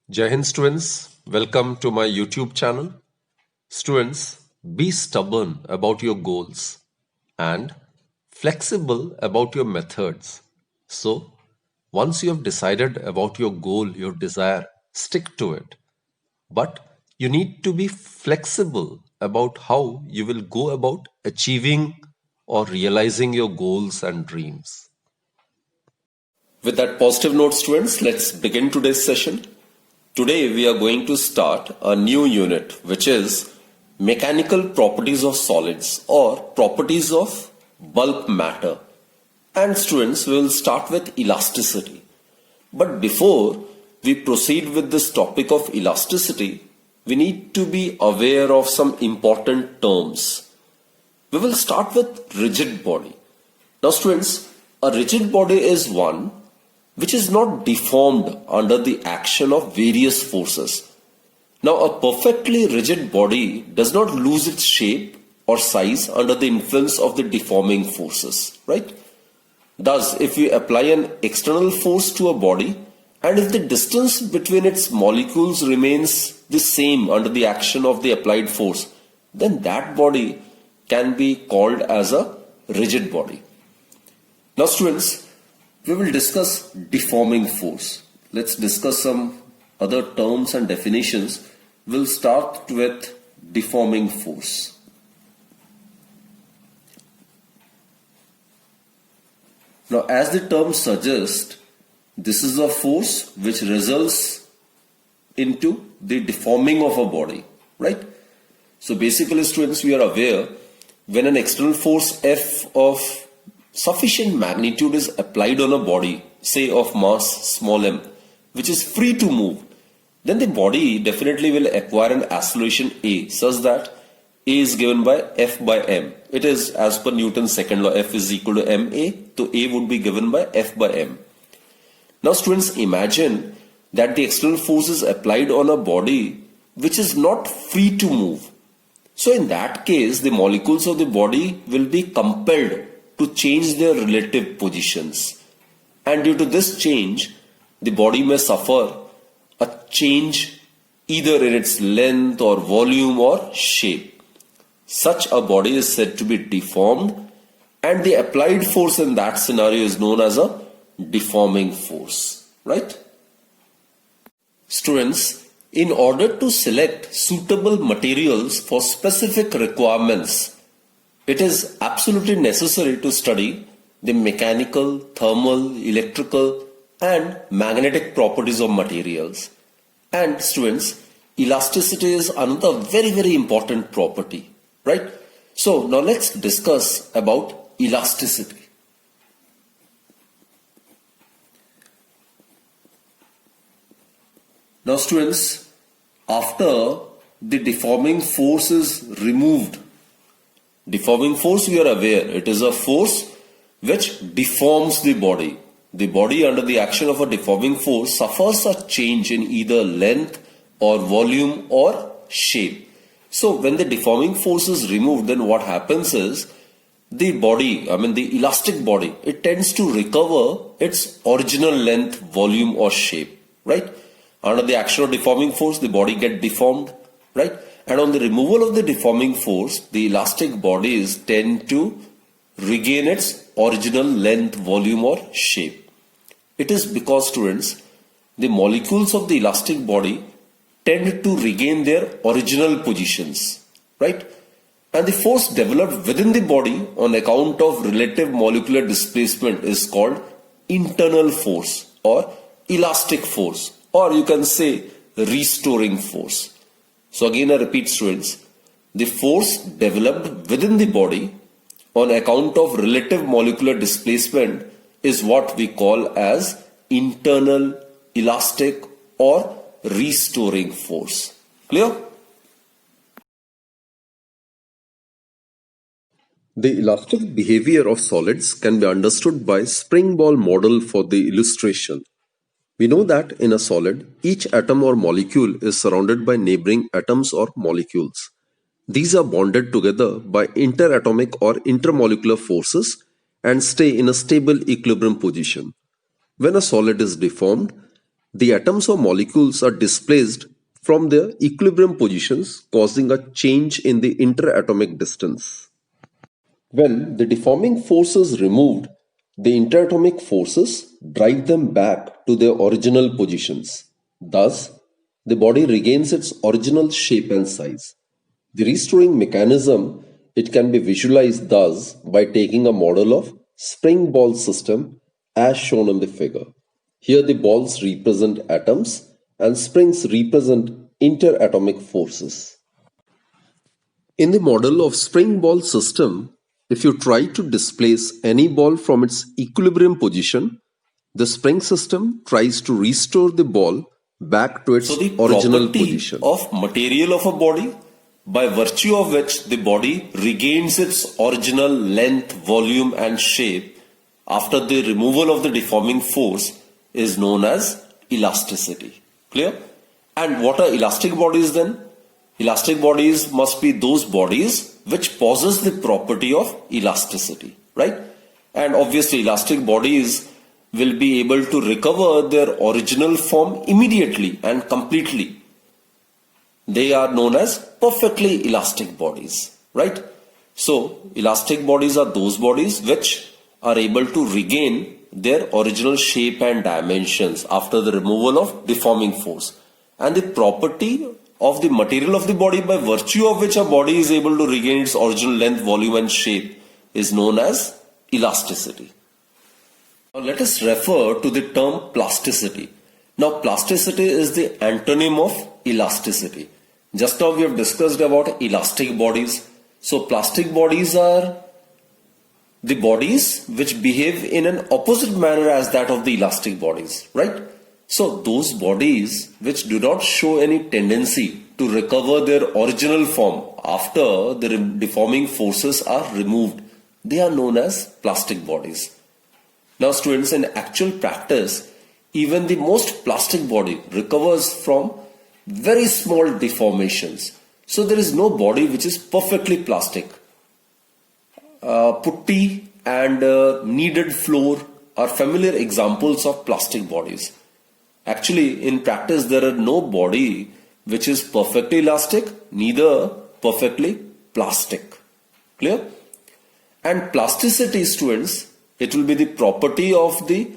Jai Hind students, welcome to my YouTube channel. Students, be stubborn about your goals and flexible about your methods. So, once you have decided about your goal, your desire, stick to it. But you need to be flexible about how you will go about achieving or realizing your goals and dreams. With that positive note, students, let's begin today's session. Today we are going to start a new unit, which is mechanical properties of solids or properties of bulk matter. And students, we will start with elasticity. But before we proceed with this topic of elasticity, we need to be aware of some important terms. We will start with rigid body. Now students, a rigid body is one which is not deformed under the action of various forces. Now, a perfectly rigid body does not lose its shape or size under the influence of the deforming forces, right? Thus, if we apply an external force to a body, and if the distance between its molecules remains the same under the action of the applied force, then that body can be called as a rigid body. Now, students, we will discuss deforming force. Let's discuss some other terms and definitions. We'll start with deforming force. Now, as the term suggests, this is a force which results into the deforming of a body, right? So basically, students, we are aware when an external force F of sufficient magnitude is applied on a body, say of mass small m, which is free to move, then the body definitely will acquire an acceleration A, such that A is given by F by m. It is as per Newton's second law, F is equal to ma, so A would be given by F by m. Now students, imagine that the external force is applied on a body which is not free to move. So in that case, the molecules of the body will be compelled to change their relative positions, and due to this change the body may suffer a change either in its length or volume or shape. Such a body is said to be deformed, and the applied force in that scenario is known as a deforming force, right? Students, in order to select suitable materials for specific requirements, it is absolutely necessary to study the mechanical, thermal, electrical and magnetic properties of materials. And students, elasticity is another very important property, right? So now let's discuss about elasticity. Now students, after the deforming force is removed, deforming force, we are aware, it is a force which deforms the body. The body under the action of a deforming force suffers a change in either length or volume or shape. So when the deforming force is removed, then what happens is the body, the elastic body, it tends to recover its original length, volume or shape, right? Under the action of deforming force, the body gets deformed, right? And on the removal of the deforming force, the elastic bodies tend to regain its original length, volume or shape. It is because, students, the molecules of the elastic body tend to regain their original positions, right? And the force developed within the body on account of relative molecular displacement is called internal force or elastic force, or you can say restoring force. So again I repeat, students, the force developed within the body on account of relative molecular displacement is what we call as internal, elastic or restoring force. Clear? The elastic behavior of solids can be understood by spring ball model for the illustration. We know that in a solid, each atom or molecule is surrounded by neighboring atoms or molecules. These are bonded together by interatomic or intermolecular forces and stay in a stable equilibrium position. When a solid is deformed, the atoms or molecules are displaced from their equilibrium positions, causing a change in the interatomic distance. When the deforming force is removed, the interatomic forces drive them back to their original positions. Thus, the body regains its original shape and size. The restoring mechanism, it can be visualized thus by taking a model of spring ball system as shown in the figure. Here the balls represent atoms and springs represent interatomic forces. In the model of spring ball system, if you try to displace any ball from its equilibrium position, the spring system tries to restore the ball back to its So the original property position. of material of a body by virtue of which the body regains its original length, volume and shape after the removal of the deforming force is known as elasticity. Clear? And what are elastic bodies then? Elastic bodies must be those bodies which possess the property of elasticity, right? And obviously elastic bodies will be able to recover their original form immediately and completely. They are known as perfectly elastic bodies, right? So elastic bodies are those bodies which are able to regain their original shape and dimensions after the removal of deforming force. And the property of the material of the body by virtue of which a body is able to regain its original length, volume and shape is known as elasticity. Now let us refer to the term plasticity. Now plasticity is the antonym of elasticity. Just now we have discussed about elastic bodies. So plastic bodies are the bodies which behave in an opposite manner as that of the elastic bodies, right? So those bodies which do not show any tendency to recover their original form after the deforming forces are removed, they are known as plastic bodies. Now students, in actual practice, even the most plastic body recovers from very small deformations. So there is no body which is perfectly plastic. Putty and kneaded floor are familiar examples of plastic bodies. Actually, in practice, there are no body which is perfectly elastic, neither perfectly plastic. Clear? And plasticity, students, it will be the property of the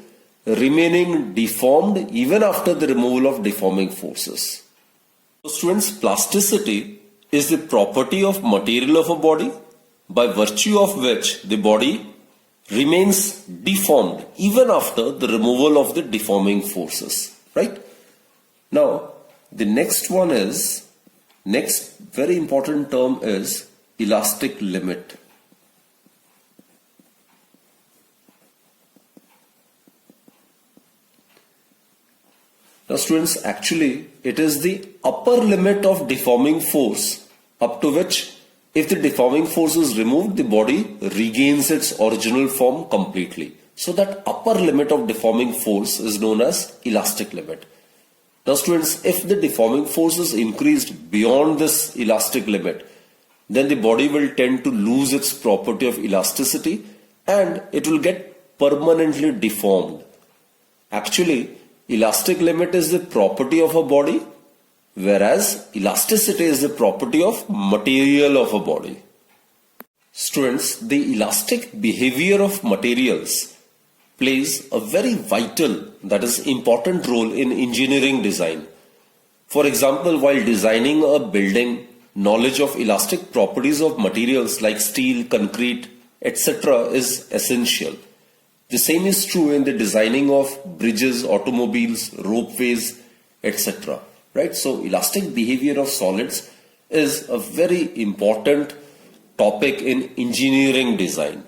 remaining deformed even after the removal of deforming forces. So students, plasticity is the property of material of a body by virtue of which the body remains deformed even after the removal of the deforming forces. Right? Now, the next very important term is elastic limit. Now students, actually it is the upper limit of deforming force up to which if the deforming force is removed, the body regains its original form completely. So that upper limit of deforming force is known as elastic limit. Now students, if the deforming force is increased beyond this elastic limit, then the body will tend to lose its property of elasticity and it will get permanently deformed. Actually, elastic limit is the property of a body, whereas elasticity is the property of material of a body. Students, the elastic behavior of materials plays a very vital, that is important role in engineering design. For example, while designing a building, knowledge of elastic properties of materials like steel, concrete, etc. is essential. The same is true in the designing of bridges, automobiles, ropeways, etc. Right? So elastic behavior of solids is a very important topic in engineering design.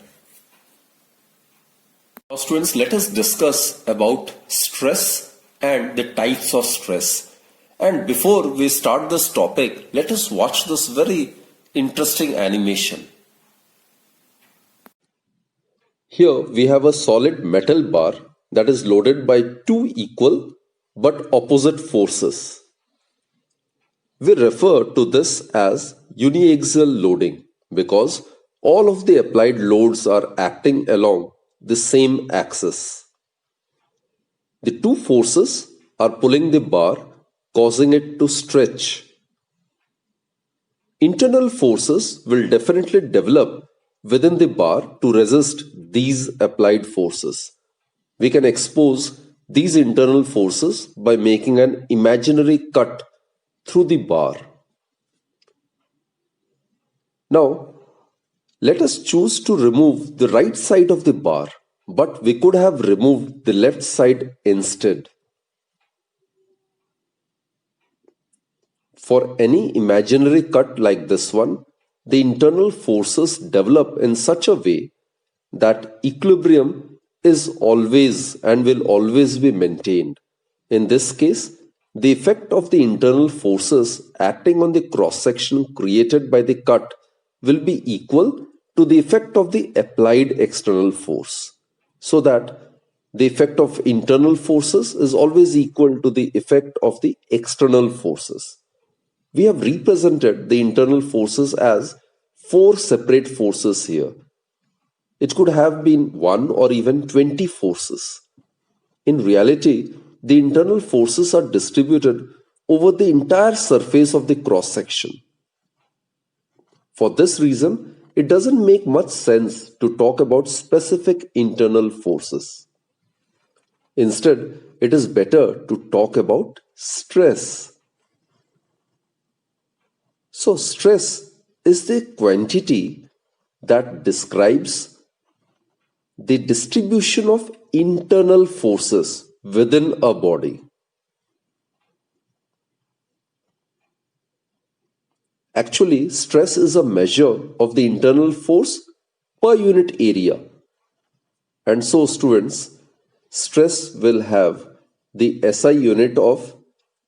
Now students, let us discuss about stress and the types of stress. And before we start this topic, let us watch this very interesting animation. Here we have a solid metal bar that is loaded by two equal but opposite forces. We refer to this as uniaxial loading because all of the applied loads are acting along the same axis. The two forces are pulling the bar, causing it to stretch. Internal forces will definitely develop within the bar to resist these applied forces. We can expose these internal forces by making an imaginary cut through the bar. Now, let us choose to remove the right side of the bar, but we could have removed the left side instead. For any imaginary cut like this one, the internal forces develop in such a way that equilibrium is always and will always be maintained. In this case, the effect of the internal forces acting on the cross section created by the cut will be equal to the effect of the applied external force, so that the effect of internal forces is always equal to the effect of the external forces. We have represented the internal forces as four separate forces here. It could have been 1 or even 20 forces. In reality, the internal forces are distributed over the entire surface of the cross section. For this reason, it doesn't make much sense to talk about specific internal forces. Instead, it is better to talk about stress. So, stress is the quantity that describes the distribution of internal forces within a body. Actually, stress is a measure of the internal force per unit area. And so, students, stress will have the SI unit of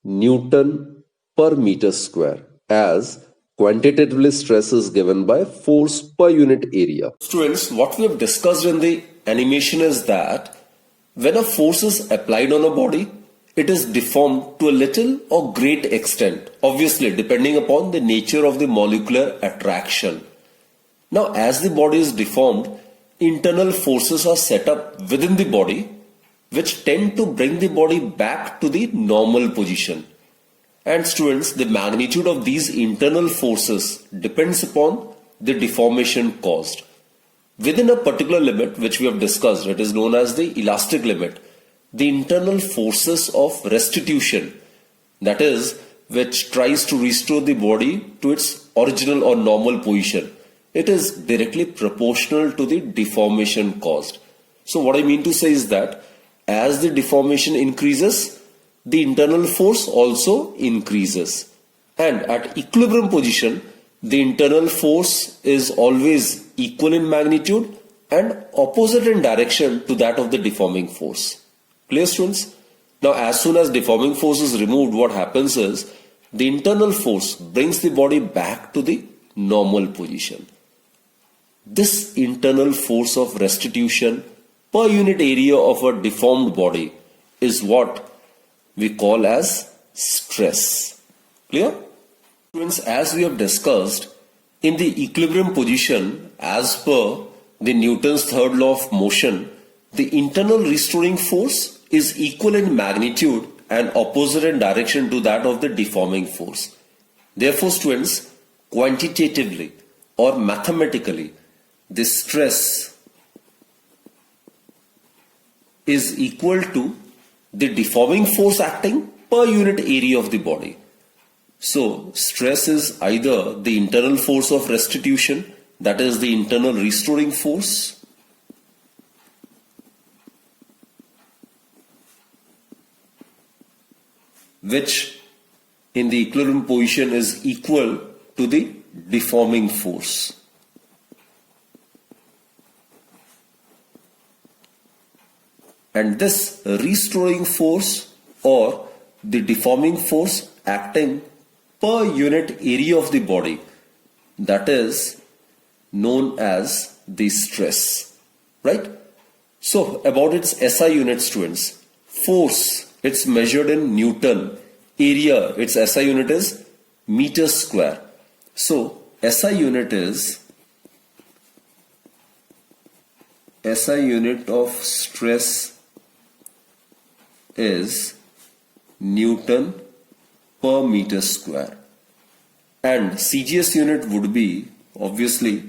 Newton per meter square, as quantitatively stress is given by force per unit area. Students, what we have discussed in the animation is that when a force is applied on a body, it is deformed to a little or great extent, obviously depending upon the nature of the molecular attraction. Now, as the body is deformed, internal forces are set up within the body which tend to bring the body back to the normal position. And students, the magnitude of these internal forces depends upon the deformation caused. Within a particular limit which we have discussed, it is known as the elastic limit, the internal forces of restitution, that is, which tries to restore the body to its original or normal position, it is directly proportional to the deformation caused. So what I mean to say is that as the deformation increases, the internal force also increases. And at equilibrium position, the internal force is always equal in magnitude and opposite in direction to that of the deforming force. Clear, students? Now, as soon as deforming force is removed, what happens is the internal force brings the body back to the normal position. This internal force of restitution per unit area of a deformed body is what we call as stress. Clear? Students, as we have discussed, in the equilibrium position, as per the Newton's third law of motion, the internal restoring force is equal in magnitude and opposite in direction to that of the deforming force. Therefore, students, quantitatively or mathematically, the stress is equal to the deforming force acting per unit area of the body. So, stress is either the internal force of restitution, that is the internal restoring force, which in the equilibrium position is equal to the deforming force. And this restoring force or the deforming force acting per unit area of the body, that is known as the stress, right? So about its SI unit, students, force, it's measured in Newton, area, its SI unit is meter square. So SI unit is SI unit of stress is Newton per meter square. And CGS unit would be obviously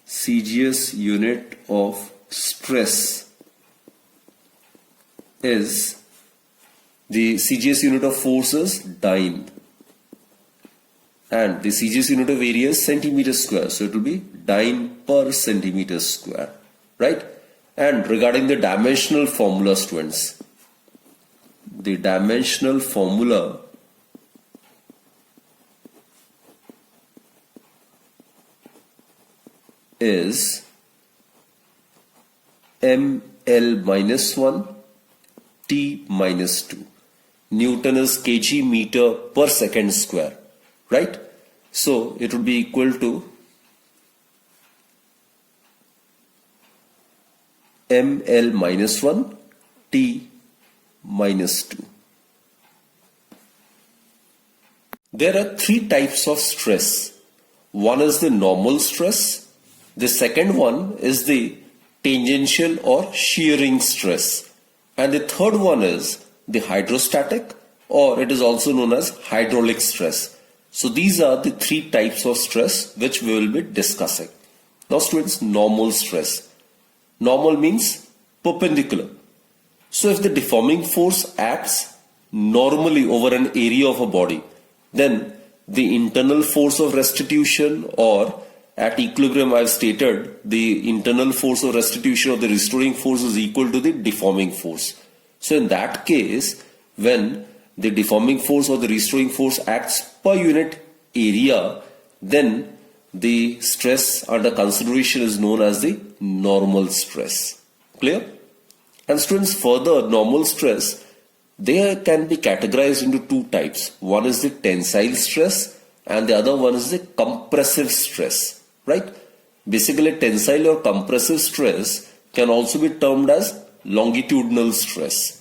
CGS unit of stress is the CGS unit of force is dyne and the CGS unit of area is centimeter square. So it will be dyne per centimeter square, right? And regarding the dimensional formula, students, the dimensional formula is ml minus 1 T minus 2. Newton is kg meter per second square, right? So it would be equal to ml minus 1 T minus 2. There are three types of stress. One is the normal stress. The second one is the tangential or shearing stress. And the third one is the hydrostatic, or it is also known as hydraulic stress. So these are the three types of stress which we will be discussing. Now students, normal stress. Normal means perpendicular. So if the deforming force acts normally over an area of a body, then the internal force of restitution, or at equilibrium I have stated the internal force of restitution or the restoring force is equal to the deforming force. So in that case, when the deforming force or the restoring force acts per unit area, then the stress under consideration is known as the normal stress. Clear? And students, further, normal stress, they can be categorized into two types. One is the tensile stress and the other one is the compressive stress, right? Basically, tensile or compressive stress can also be termed as longitudinal stress.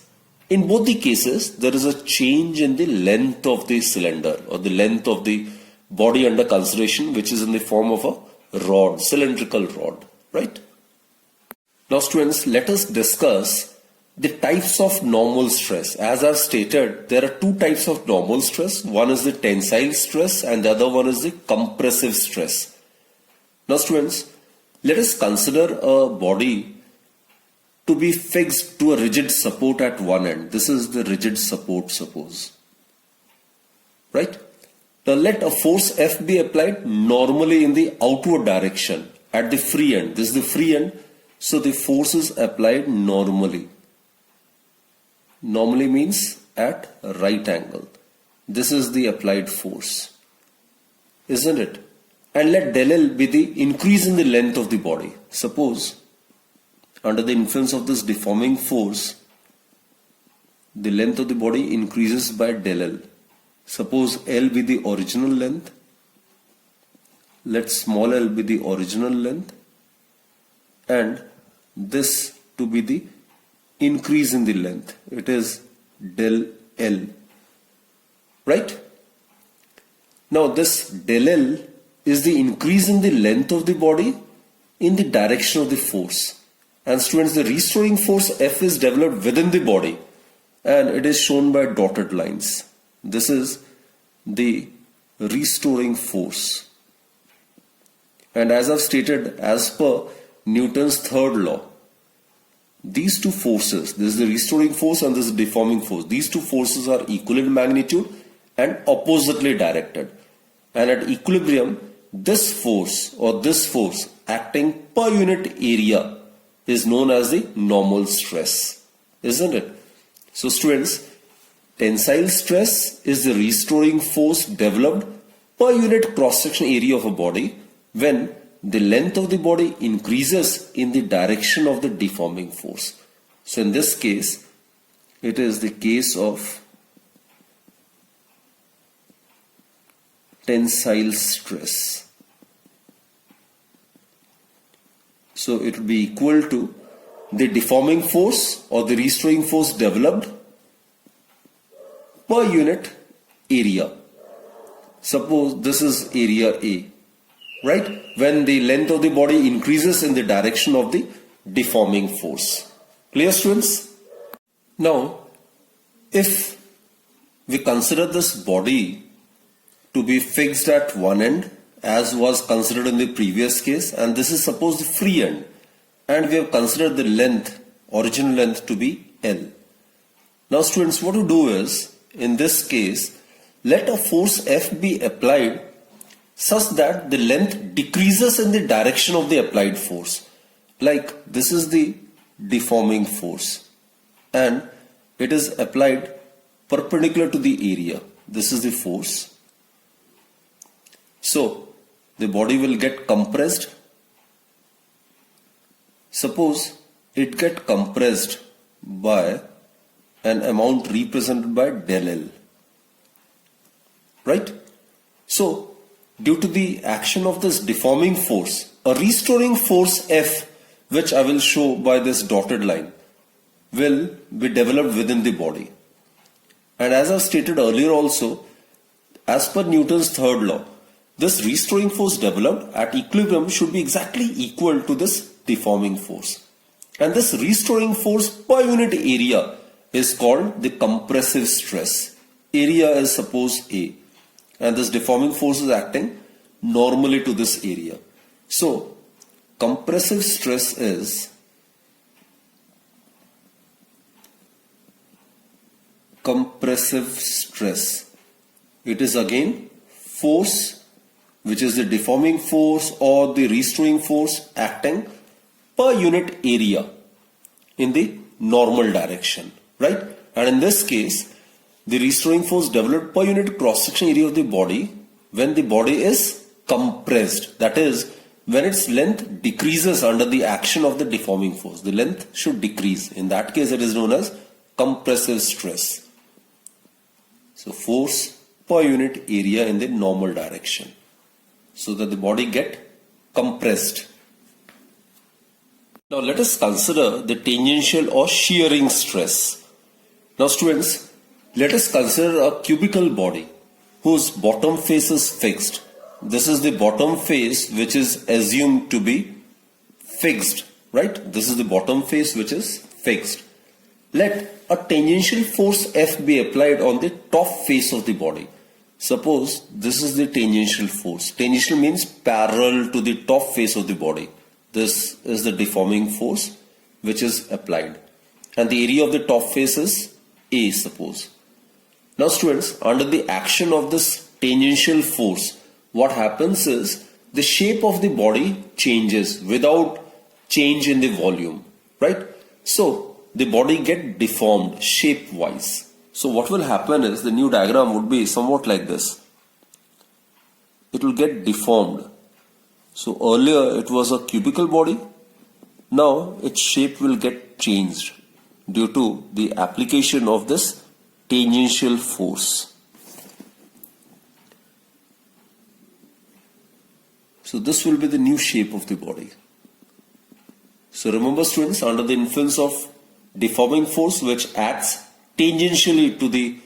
In both the cases, there is a change in the length of the cylinder or the length of the body under consideration, which is in the form of a rod, cylindrical rod, right? Now students, let us discuss the types of normal stress. As I've stated, there are two types of normal stress. One is the tensile stress and the other one is the compressive stress. Now students, let us consider a body to be fixed to a rigid support at one end. This is the rigid support, suppose. Right? Now let a force F be applied normally in the outward direction at the free end. This is the free end. So the force is applied normally. Normally means at a right angle. This is the applied force, isn't it? And let del L be the increase in the length of the body. Suppose under the influence of this deforming force, the length of the body increases by del L. Suppose L be the original length. Let small l be the original length. And this to be the increase in the length. It is del L. Right? Now this del L is the increase in the length of the body in the direction of the force. And students, the restoring force F is developed within the body and it is shown by dotted lines. This is the restoring force. And as I've stated, as per Newton's third law, these two forces, this is the restoring force and this is the deforming force, these two forces are equal in magnitude and oppositely directed. And at equilibrium, this force or this force acting per unit area is known as the normal stress, isn't it? So students, tensile stress is the restoring force developed per unit cross-section area of a body when the length of the body increases in the direction of the deforming force. So in this case, it is the case of tensile stress. So it will be equal to the deforming force or the restoring force developed per unit area. Suppose this is area A, right? When the length of the body increases in the direction of the deforming force. Clear, students? Now, if we consider this body to be fixed at one end as was considered in the previous case, and this is suppose the free end, and we have considered the length, original length, to be L. Now students, what to do is, in this case, let a force F be applied such that the length decreases in the direction of the applied force. Like this is the deforming force and it is applied perpendicular to the area. This is the force. So the body will get compressed. Suppose it get compressed by an amount represented by del L. Right? So due to the action of this deforming force, a restoring force F, which I will show by this dotted line, will be developed within the body. And as I stated earlier also, as per Newton's third law, this restoring force developed at equilibrium should be exactly equal to this deforming force. And this restoring force per unit area is called the compressive stress. Area is suppose A, and this deforming force is acting normally to this area. So compressive stress is It is again force which is the deforming force or the restoring force acting per unit area in the normal direction, right? And in this case, the restoring force developed per unit cross-section area of the body when the body is compressed. That is, when its length decreases under the action of the deforming force. The length should decrease. In that case, it is known as compressive stress. So force per unit area in the normal direction, so that the body get compressed. Now let us consider the tangential or shearing stress. Now students, let us consider a cubical body whose bottom face is fixed. This is the bottom face which is assumed to be fixed, right? This is the bottom face which is fixed. Let a tangential force F be applied on the top face of the body. Suppose this is the tangential force. Tangential means parallel to the top face of the body. This is the deforming force which is applied. And the area of the top face is A, suppose. Now students, under the action of this tangential force, what happens is the shape of the body changes without change in the volume, right? So the body get deformed shape wise. So what will happen is the new diagram would be somewhat like this. It will get deformed. So earlier it was a cubical body. Now its shape will get changed due to the application of this tangential force. So this will be the new shape of the body. So remember students, under the influence of deforming force which acts tangentially to the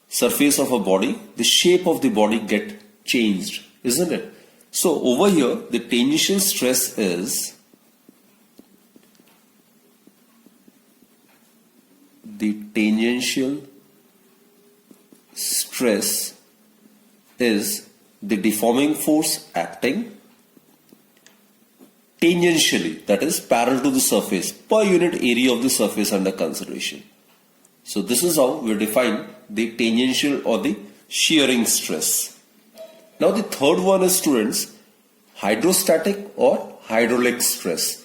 surface of a body, the shape of the body get changed, isn't it? So over here, the tangential stress is the deforming force acting tangentially, that is parallel to the surface, per unit area of the surface under consideration. So this is how we define the tangential or the shearing stress. Now the third one is, students, hydrostatic or hydraulic stress.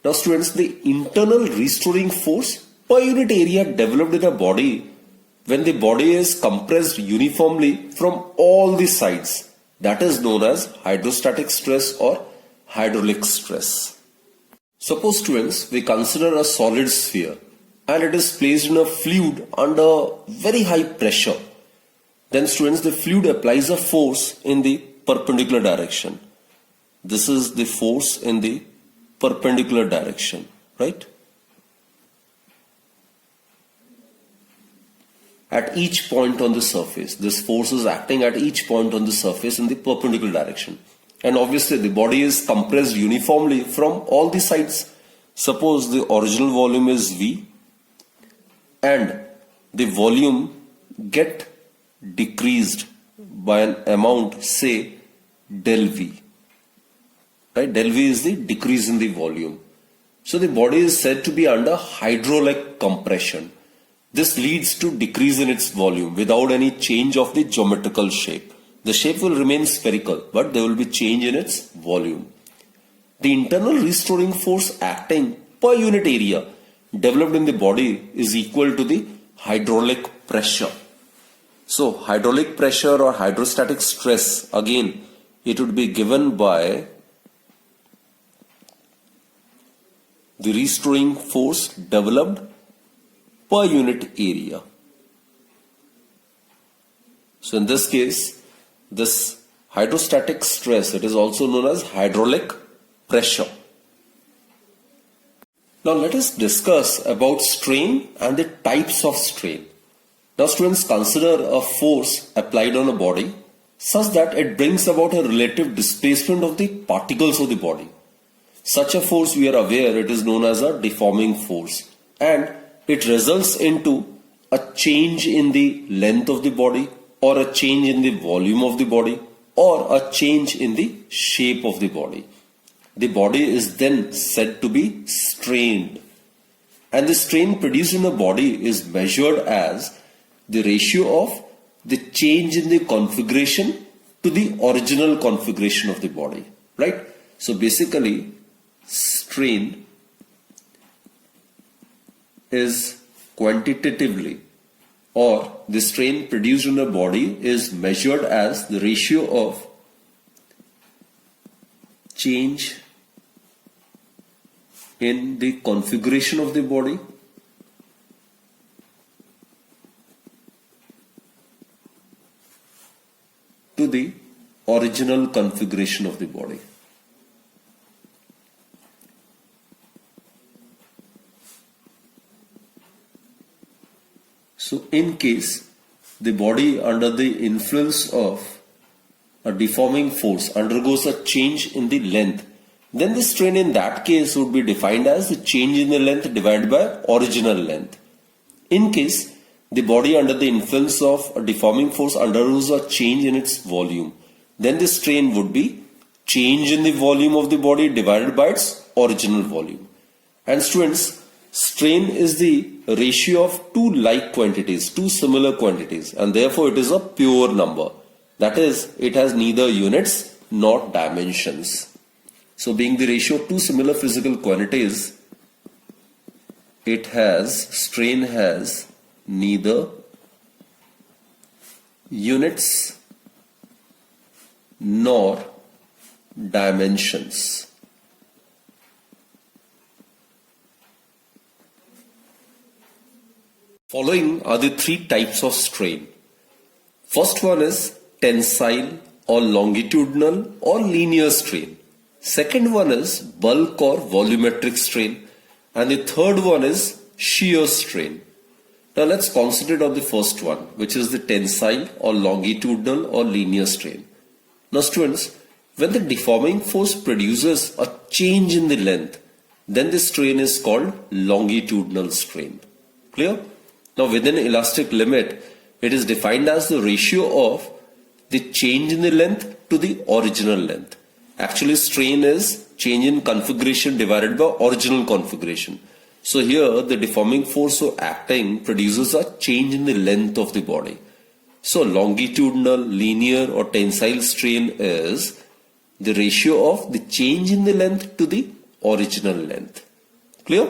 Now students, the internal restoring force per unit area developed in a body when the body is compressed uniformly from all the sides, that is known as hydrostatic stress or hydraulic stress. Suppose students, we consider a solid sphere and it is placed in a fluid under very high pressure. Then students, the fluid applies a force in the perpendicular direction. This is the force in the perpendicular direction, right? At each point on the surface, this force is acting at each point on the surface in the perpendicular direction. And obviously the body is compressed uniformly from all the sides. Suppose the original volume is V and the volume get decreased by an amount, say del V. Right? Del V is the decrease in the volume. So the body is said to be under hydraulic compression. This leads to decrease in its volume without any change of the geometrical shape. The shape will remain spherical, but there will be change in its volume. The internal restoring force acting per unit area developed in the body is equal to the hydraulic pressure. So hydraulic pressure or hydrostatic stress, again, it would be given by the restoring force developed per unit area. So in this case, this hydrostatic stress, it is also known as hydraulic pressure. Now let us discuss about strain and the types of strain. Now students, consider a force applied on a body such that it brings about a relative displacement of the particles of the body. Such a force, we are aware, it is known as a deforming force, and it results into a change in the length of the body, or a change in the volume of the body, or a change in the shape of the body. The body is then said to be strained, and the strain produced in a body is measured as the ratio of the change in the configuration to the original configuration of the body, right? So basically, strain is quantitatively, or the strain produced in a body is measured as the ratio of change in the configuration of the body to the original configuration of the body. So in case the body under the influence of a deforming force undergoes a change in the length, then the strain in that case would be defined as the change in the length divided by original length. In case the body under the influence of a deforming force undergoes a change in its volume, then the strain would be change in the volume of the body divided by its original volume. And students, strain is the ratio of two like quantities, two similar quantities, and therefore it is a pure number. That is, it has neither units nor dimensions. So being the ratio of two similar physical quantities, strain has neither units nor dimensions. Following are the three types of strain. First one is tensile or longitudinal or linear strain. Second one is bulk or volumetric strain. And the third one is shear strain. Now let's concentrate on the first one, which is the tensile or longitudinal or linear strain. Now students, when the deforming force produces a change in the length, then the strain is called longitudinal strain. Clear? Now within elastic limit, it is defined as the ratio of the change in the length to the original length. Actually, strain is change in configuration divided by original configuration. So here the deforming force acting produces a change in the length of the body. So longitudinal, linear or tensile strain is the ratio of the change in the length to the original length. Clear?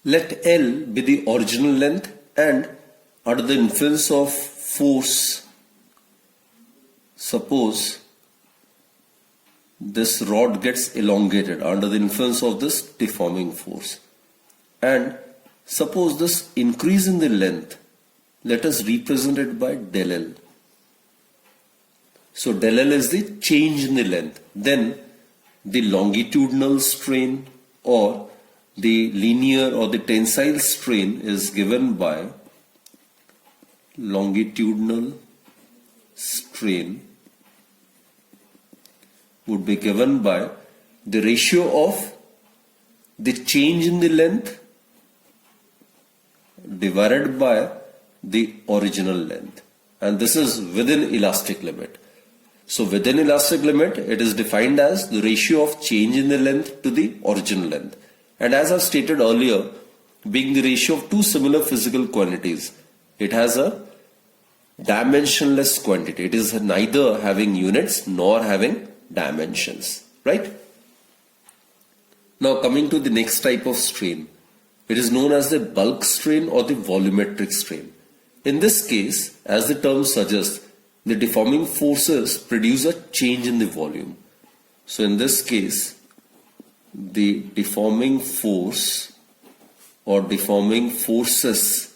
Let L be the original length, and under the influence of force, suppose this rod gets elongated under the influence of this deforming force, and suppose this increase in the length, let us represent it by del L. So del L is the change in the length. Then the longitudinal strain or the linear or the tensile strain is given by longitudinal strain would be given by the ratio of the change in the length divided by the original length, and this is within elastic limit. So within elastic limit, it is defined as the ratio of change in the length to the original length. And as I've stated earlier, being the ratio of two similar physical quantities, it has a dimensionless quantity. It is neither having units nor having dimensions, right? Now coming to the next type of strain, it is known as the bulk strain or the volumetric strain. In this case, as the term suggests, the deforming forces produce a change in the volume. So in this case, the deforming force or deforming forces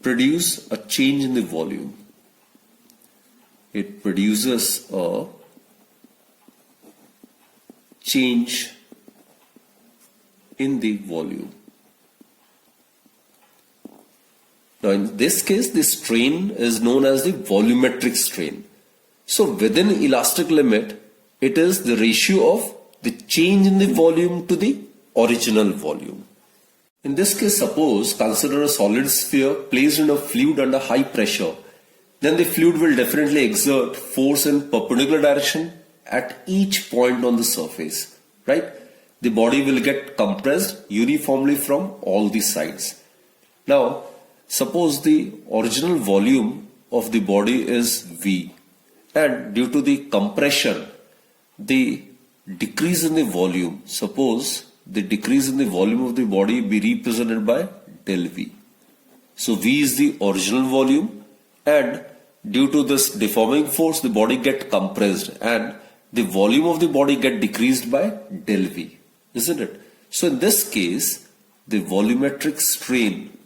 produce a change in the volume. It produces a change in the volume. Now in this case, the strain is known as the volumetric strain. So within elastic limit, it is the ratio of the change in the volume to the original volume. In this case, suppose consider a solid sphere placed in a fluid under high pressure. Then the fluid will definitely exert force in perpendicular direction at each point on the surface, right? The body will get compressed uniformly from all the sides. Now, suppose the original volume of the body is V, and due to the compression, the decrease in the volume, suppose the decrease in the volume of the body be represented by del V. So V is the original volume, and due to this deforming force, the body get compressed and the volume of the body get decreased by del V, isn't it? So in this case, the volumetric strain,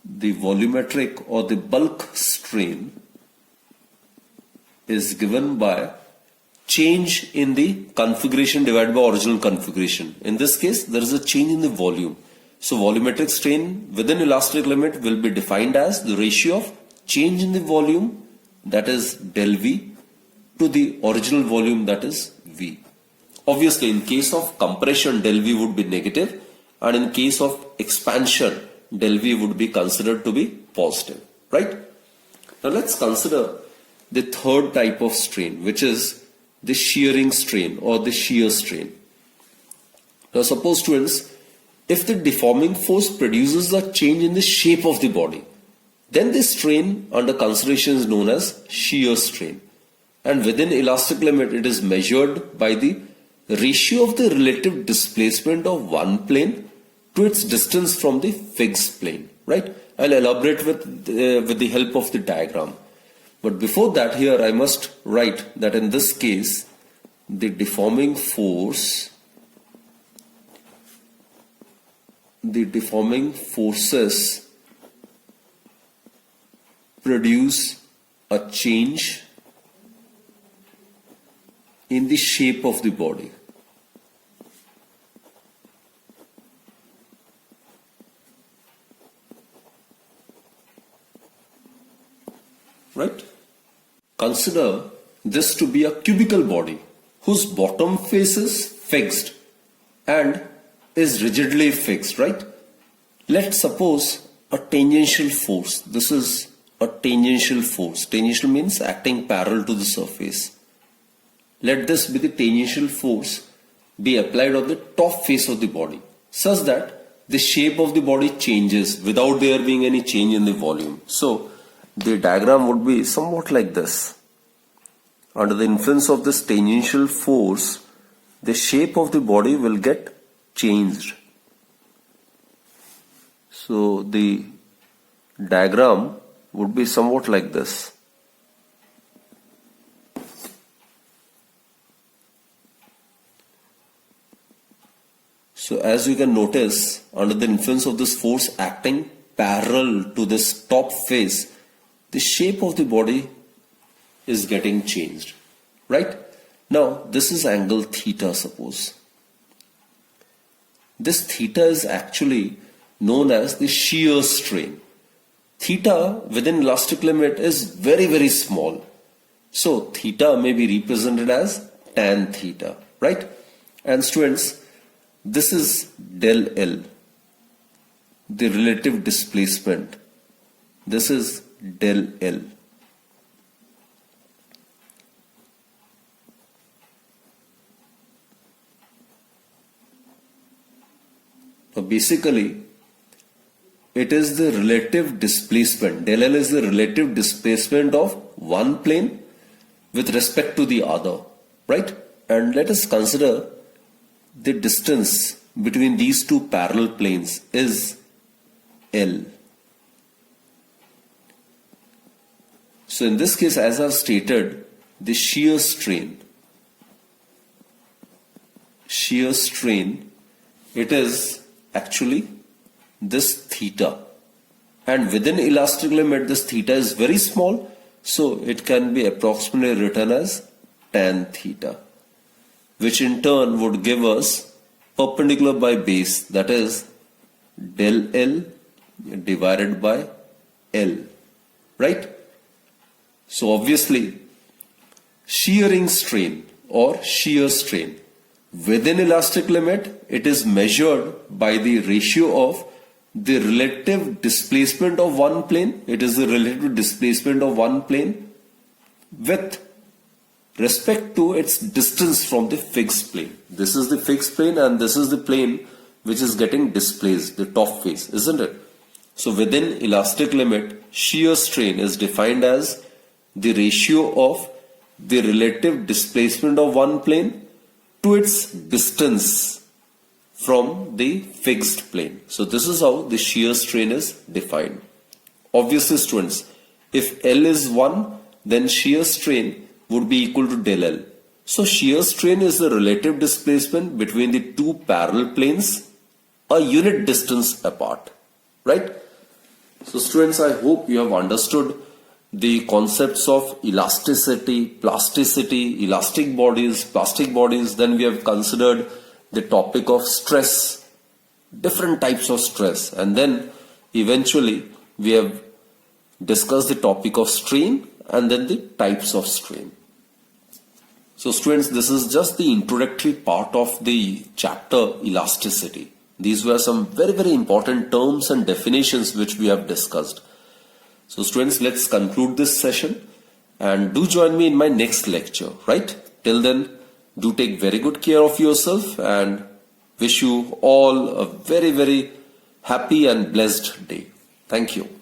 the volumetric or the bulk strain is given by change in the configuration divided by original configuration. In this case, there is a change in the volume. So volumetric strain within elastic limit will be defined as the ratio of change in the volume, that is del V, to the original volume, that is V. Obviously, in case of compression, del V would be negative, and in case of expansion, del V would be considered to be positive, right? Now let's consider the third type of strain, which is the shearing strain or the shear strain. Now suppose, students, if the deforming force produces a change in the shape of the body, then the strain under consideration is known as shear strain. And within elastic limit, it is measured by the ratio of the relative displacement of one plane to its distance from the fixed plane, right? I'll elaborate with the help of the diagram. But before that, here I must write that in this case, the deforming forces produce a change in the shape of the body. Right? Consider this to be a cubical body whose bottom face is fixed and is rigidly fixed, right? Let's suppose a tangential force. This is a tangential force. Tangential means acting parallel to the surface. Let this be the tangential force be applied on the top face of the body such that the shape of the body changes without there being any change in the volume. So the diagram would be somewhat like this. Under the influence of this tangential force, the shape of the body will get changed. So the diagram would be somewhat like this. So as you can notice, under the influence of this force acting parallel to this top face, the shape of the body is getting changed, right? Now this is angle theta, suppose. This theta is actually known as the shear strain. Theta within elastic limit is very, very small. So theta may be represented as tan theta, right? And students, this is del L. the relative displacement. This is del L. So basically, it is the relative displacement. Del L is the relative displacement of one plane with respect to the other, right? And let us consider the distance between these two parallel planes is L. So in this case, as I've stated, the shear strain, it is actually this theta, and within elastic limit this theta is very small, so it can be approximately written as tan theta, which in turn would give us perpendicular by base, that is del L divided by L, right? So obviously shearing strain or shear strain within elastic limit, it is measured by the ratio of the relative displacement of one plane. It is the relative displacement of one plane with respect to its distance from the fixed plane. This is the fixed plane and this is the plane which is getting displaced, the top face, isn't it? So within elastic limit, shear strain is defined as the ratio of the relative displacement of one plane to its distance from the fixed plane. So this is how the shear strain is defined. Obviously students, if L is 1, then shear strain would be equal to del L. So shear strain is the relative displacement between the two parallel planes a unit distance apart, right? So students, I hope you have understood the concepts of elasticity, plasticity, elastic bodies, plastic bodies. Then we have considered the topic of stress, different types of stress, and then eventually we have discussed the topic of strain and then the types of strain. So students, this is just the introductory part of the chapter elasticity. These were some very, very important terms and definitions which we have discussed. So students, let's conclude this session and do join me in my next lecture, right? Till then, do take very good care of yourself and wish you all a very, very happy and blessed day. Thank you.